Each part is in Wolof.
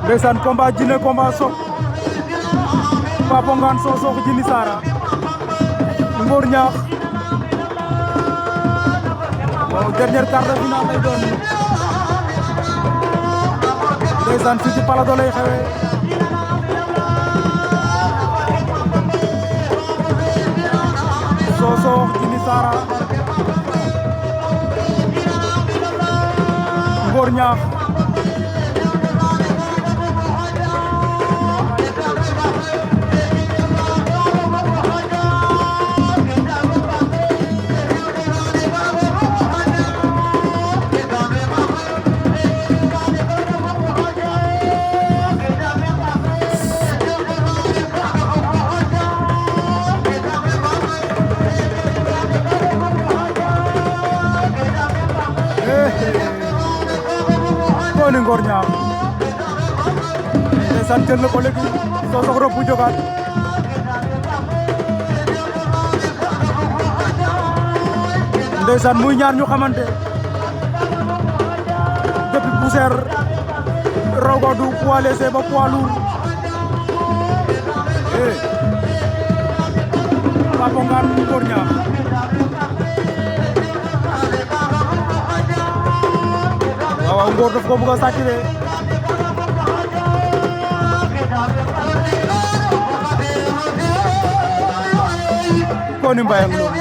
ndeysaan combat Djiné combat Sokh Papo Ngane Sokh Djily Sara Ngor Niakh waaw dernier quart de finale lay doon ndeysaan fii ci Palado lay xewe Sokh Djily Sara Ngor Niakh Koni Ngor Niakh ndeysaan jël na ko léegi Sokh rëbb bu jógaat ndeysaan muy ñaar ñu xamante depuis poussière raw gadu poids léger ba poids lourd Papo Ngane Ngor Niakh waaw Ngor daf ko bëgg a sàcc de Koni Mbayang Loum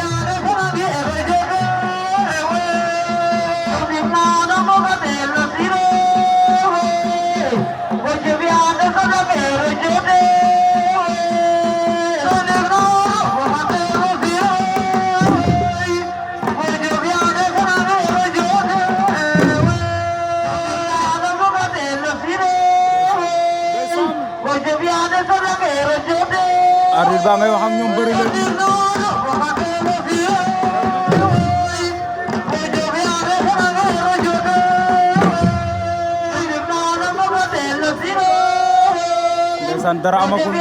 arbitre ba ngay wax ak ñoom bëri léegi ndeysaan dara amagul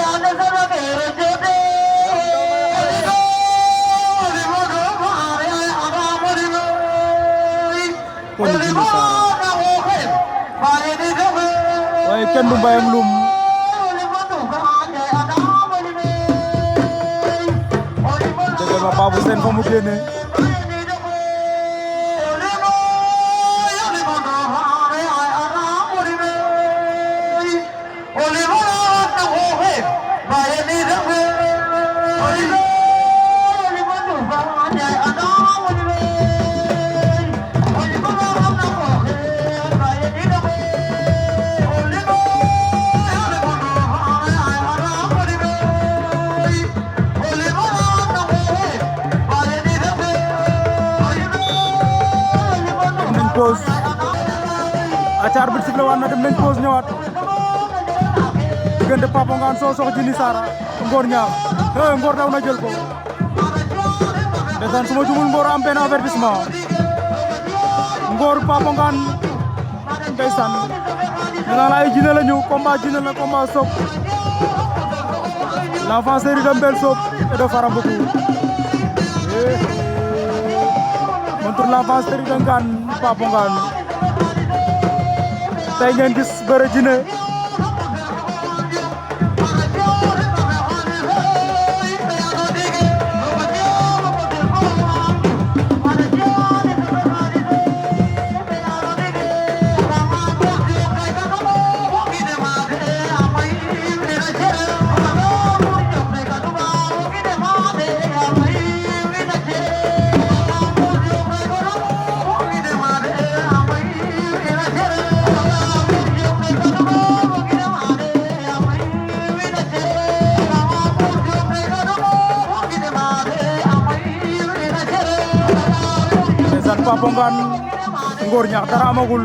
Koni Djily Sara waaye kenn du Mbayang Loum ma Babou Sène fa mu génne pause aca arbitre sifflé waat na dem nañ pause ñëwaat diggante Papo Ngane Sokh Djily Sara Ngor Niakh Ngor daw na jël ko ndeysaan suma jumul Ngor am benn avertissement Ngor Papo Ngane ndeysaan nee la ay Djiné la ñu combat Djiné la combat Sokh l'enfant série de Mbel Sokh et de Faramboukou contre l'enfant série de Ngane Papo Ngane tey ngeen gis bëre Djiné Papo Ngane Ngor Niakh dara amagul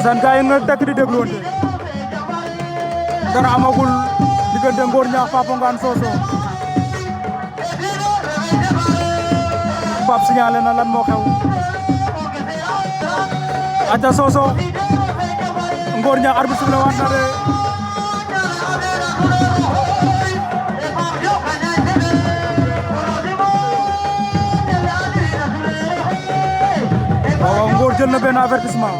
ndeysaan gaay nga tekk di dégluwante dara amagul diggante Ngor Ñaax Papa Ngane Sossokh Pape signalé na lan moo xew aca Sossokh Ngor Ñaax arbitre sifflé waat na de waaw Ngor jël na benn avertissement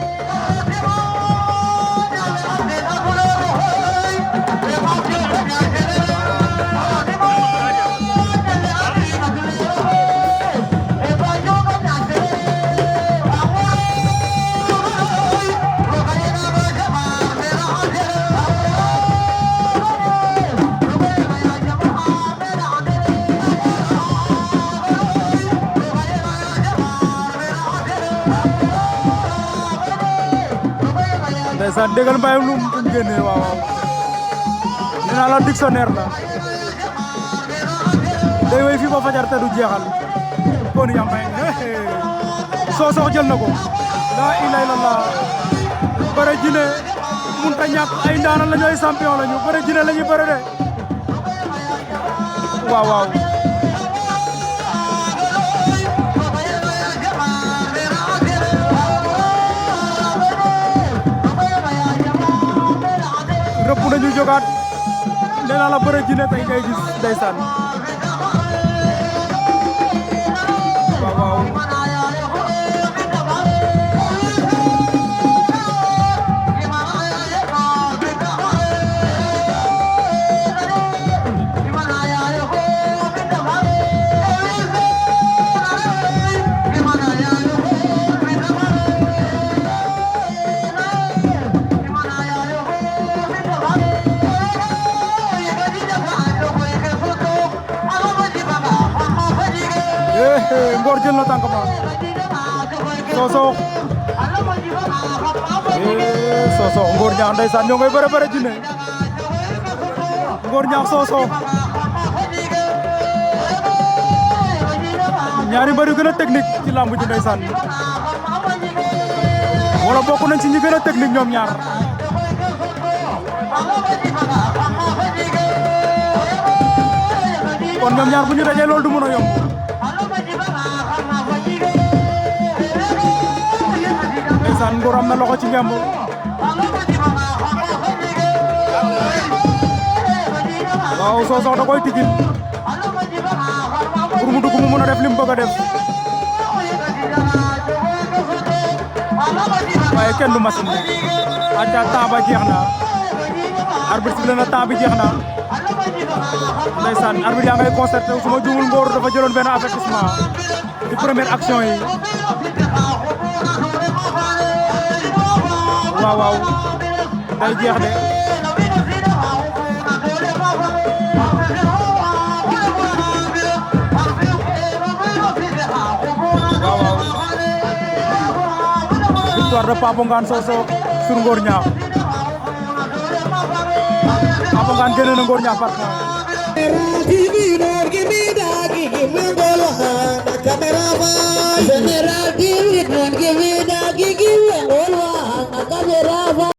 ndeysaan déggal mbay lu mu génne waaw waaw nee naa la dictionnaire la day way fii ba fajar te du jeexal kon yaa mbay Sossokh jël na ko la ilaha illallah bëre jine mun ta ñàkk ay ndaanaan la ñu ay champion la ñu bëre jine la ñu bëre de waaw waaw rëpp nañu jógaat nee naa la bëre jine tey ngay gis ndeysaan waaw waaw Ngor jël na tànk ba Sossokh Sossokh Ngor Ñaax ndeysaan ñoo ngay bëre jine Ngor Ñaax Sossokh ñaari mbër yu gën a technique ci lamb ji ndeysaan wala bokk nañ ci ñi gën a technique ñoom ñaar kon ñoom ñaar bu ñu dajee loolu du mën a yomb ndeysaan Ngor am na loxo ci ngemb waaw Sossokh da koy tigil pour mu dugg mu mën a def li mu bëgg a def waaye kenn du machine bi aca temps ba jeex na arbitre sifflé na temps bi jeex na ndeysaan arbitre yaa ngay concerté su ma juumul Ngor dafa jëloon benn avertissement ci première action yi waaw waaw day jeex de waaw waaw victoire de Papa Ngane Sossokh sur Ngor Ñaax Papa Ngane génne na Ngor Ñaax par General TV, don't give me that, give me